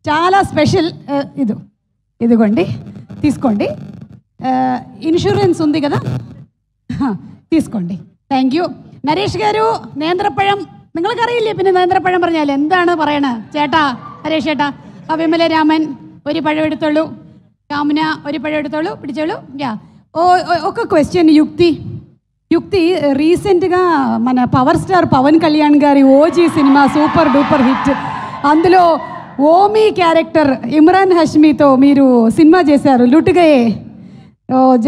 చాలా స్పెషల్. ఇదిగోండి తీసుకోండి. ഇൻഷുറൻസ് ഉണ്ട് కదా, തീసుకోండి. Thank you. നരേഷ് ഗാരു നേന്ത്രപ്പഴം നിങ്ങൾക്കറിയില്ലേ? പിന്നെ നേന്ത്രപ്പഴം പറഞ്ഞാൽ എന്താണ് പറയണത്? ചേട്ടാ നരേഷ് ചേട്ടാ, വിമല രാമൻ ഒരു പഴം എടുത്തോളൂ, കാമന ഒരു പഴം എടുത്തോളൂ, പിടിച്ചോളൂ. ఒక క్వశ్చన్ యుక్తి రీసెంట్గా మన పవర్ స్టార్ పవన్ కళ్యాణ్ గారి OG cinema super duper hit, అందులో ఓమీ క్యారెక్టర్ ఇమ్రాన్ హష్మీతో మీరు సినిమా చేశారు లుటుగయే.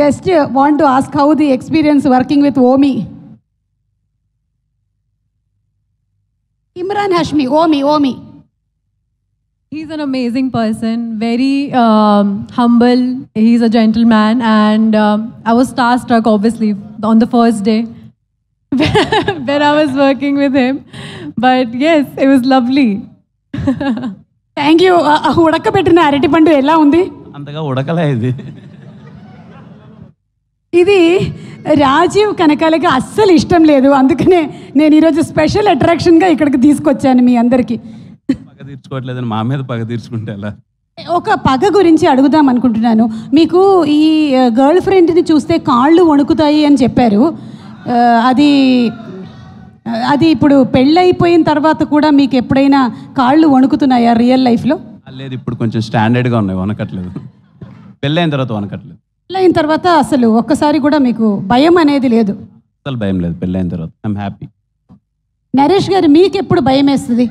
Just want to ask how the experience working with Omi. Imran Hashmi, Omi. He's an amazing person, very humble. He's a gentleman, and I was starstruck, obviously, on the first day when I was working with him. But yes, it was lovely. Thank you. ఉడకబెట్టిన అరటిపండు ఎలా ఉంది? అంతగా ఉడకలే. ఇది రాజీవ్ కనకాలకి అస్సలు ఇష్టం లేదు, అందుకనే నేను ఈరోజు స్పెషల్ అట్రాక్షన్గా ఇక్కడికి తీసుకొచ్చాను మీ అందరికీ. పగ తీర్చుకోవట్లేదని మా మీద పగ తీర్చుకుంటే ఎలా? ఒక పగ గురించి అడుగుదాం అనుకుంటున్నాను. మీకు ఈ గర్ల్ ఫ్రెండ్ని చూస్తే కాళ్ళు వణుకుతాయి అని చెప్పారు. అది ఇప్పుడు పెళ్ళైపోయిన తర్వాత కూడా మీకు ఎప్పుడైనా కాళ్ళు వణుకుతున్నాయా రియల్ లైఫ్లో? లేదు, ఇప్పుడు కొంచెం స్టాండర్డ్గా ఉన్నాయి, వనకట్లేదు. పెళ్ళైన తర్వాత వనకట్లేదు. పెళ్ళైన తర్వాత అసలు ఒక్కసారి కూడా మీకు భయం అనేది లేదు? అసలు భయం లేదు పెళ్ళైన తర్వాత. I'm happy. నరేష్ గారు మీకు ఎప్పుడు భయం వేస్తుంది?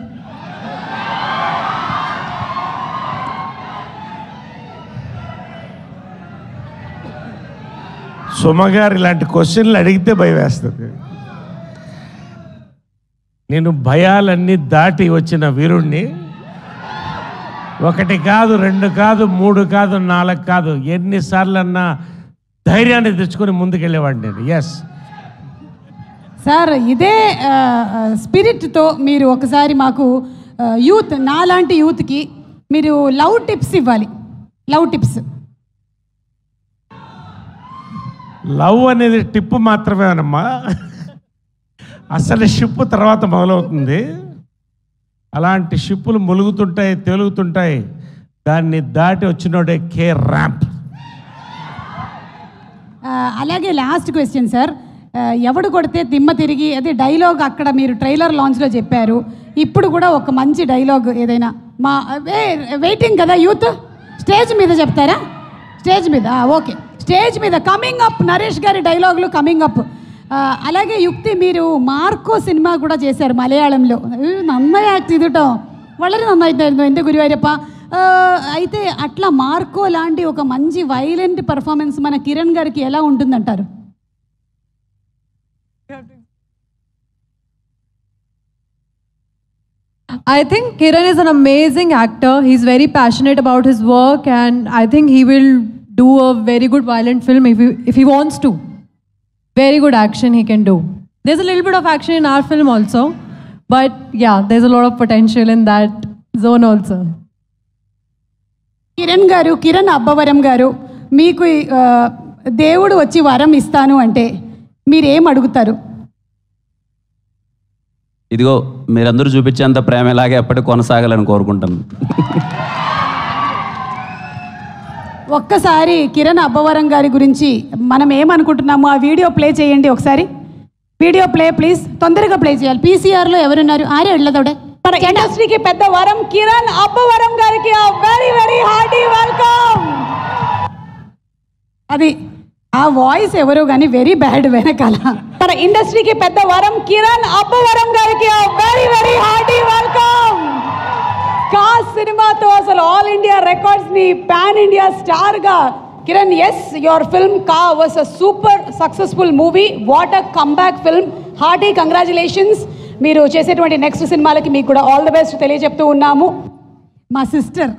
సుమగారు ఇలాంటి క్వశ్చన్లు అడిగితే భయం వేస్తుంది. నేను భయాలన్నీ దాటి వచ్చిన వీరుణ్ణి. 1 కాదు, 2 కాదు, 3 కాదు, 4 కాదు, ఎన్నిసార్లన్నా ధైర్యాన్ని తెచ్చుకొని ముందుకెళ్ళేవాడిని నేను. ఎస్ సార్, ఇదే స్పిరిట్తో మీరు ఒకసారి మాకు యూత్, నాలాంటి యూత్కి మీరు లవ్ టిప్స్ ఇవ్వాలి. Love tips. లవ్ అనేది టిప్ మాత్రమేనమ్మా, అసలు షిప్ తర్వాత మొదలవుతుంది. అలాంటి షిప్పులు ములుగుతుంటాయి, తేలుగుతుంటాయి, దాన్ని దాటి వచ్చినోడే కే ర్యాంప్. అలాగే లాస్ట్ క్వశ్చన్ సార్, ఎవడు కొడితే దిమ్మ తిరిగి, అదే డైలాగ్ అక్కడ మీరు ట్రైలర్ లాంచ్లో చెప్పారు. ఇప్పుడు కూడా ఒక మంచి డైలాగ్ ఏదైనా మా వెయిటింగ్ కదా యూత్, స్టేజ్ మీద చెప్తారా? స్టేజ్ మీద ఓకే, స్టేజ్ మీద కమింగ్ అప్ నరేష్ గారి డైలాగులు కమింగ్ అప్. అలాగే యుక్తి, మీరు మార్కో సినిమా కూడా చేశారు మలయాళంలో. నന്നാయి యాక్ట్ ചെയ്തിട്ടോ, വളരെ നന്നായിട്ടായിരുന്നു എൻ്റെ ഗുരുവായൂരപ്പ. అయితే అట్లా మార్కో లాంటి ఒక మంచి వైలెంట్ పర్ఫార్మెన్స్ మన కిరణ్ గారికి ఎలా ఉంటుందంటారు? I think Kiran is an amazing actor. He's very passionate about his work, and I think he will do a very good violent film if he wants to. Very good action he can do. There's a little bit of action in our film also, but yeah, there's a lot of potential in that zone also. Kiran Abbavaram గారు, మీకు దేవుడు వచ్చి వరం ఇస్తాను అంటే మీరేం అడుగుతారు? ఇదిగో మీరందరూ చూపించేంత ప్రేమ ఇలాగే ఎప్పటికీ కొనసాగాలని కోరుకుంటాను. ఒక్కసారి కిరణ్ అబ్బవరం గారి గురించి మనం ఏమనుకుంటున్నామో ఆ వీడియో ప్లే చేయండి ఒకసారి. వీడియో ప్లే ప్లీజ్, తొందరగా ప్లే చేయాలి. పీసీఆర్లో ఎవరున్నారు? ఆరే వెళ్ళదోడే. మన ఇండస్ట్రీకి పెద్ద వరం కిరణ్ అబ్బవరం గారికి వెరీ వెరీ హార్టీ వెల్కమ్. అది ఆ వాయిస్ ఎవరు కానీ వెరీ బ్యాడ్ వెనకాల. మన ఇండస్ట్రీకి పెద్ద వరం కిరణ్ అబ్బవరం గారికి వెరీ వెరీ హార్టీ వెల్కమ్. కాస్ సినిమాతో అసలు ఆల్ ఇండియా రికార్డ్స్ని పాన్ ఇండియా స్టార్గా Kiran, yes your film Ka was a super successful movie. What a comeback film. Hearty congratulations. మీరు చేసేటువంటి నెక్స్ట్ సినిమాలకి మీకు కూడా ఆల్ ది బెస్ట్ తెలియజెప్తూ ఉన్నాము. మా సిస్టర్